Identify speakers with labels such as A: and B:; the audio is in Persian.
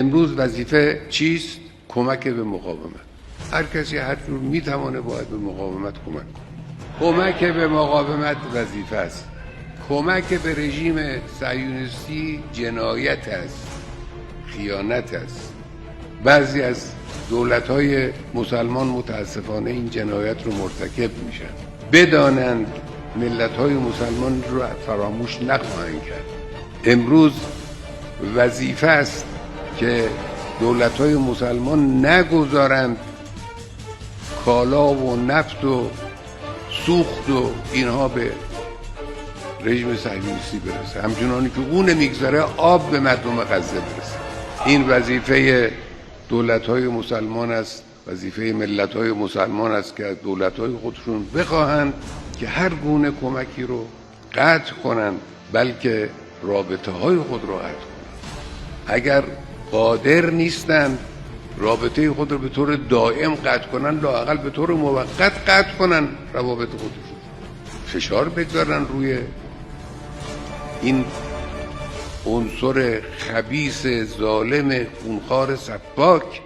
A: امروز وظیفه چیست؟ کمک به مقاومت. هر کسی هر جور میتوانه باید به مقاومت کمک کنه. کمک به مقاومت وظیفه است. کمک به رژیم صهیونیستی جنایت است، خیانت است. بعضی از دولت‌های مسلمان متاسفانه این جنایت رو مرتکب میشن. بدانند ملت‌های مسلمان رو فراموش نخواهند کرد. امروز وظیفه است که دولت‌های مسلمان نگذارند کالا و نفت و سوخت و اینها به رژیم صهیونیستی برسه، همچنانی که اون میگذاره آب به مردم غزه برسه. این وظیفه دولت‌های مسلمان است، وظیفه ملت‌های مسلمان است که از دولت‌های خودشون بخواهند که هر گونه کمکی رو قطع کنند، بلکه رابطه‌های خود رو قطع کنند. اگر قادر نیستند رابطه خود رو به طور دائم قطع کنن، لااقل به طور موقت قطع کنن روابط خودشون، فشار بگذارن روی این عنصر خبیث ظالم خونخوار سفاک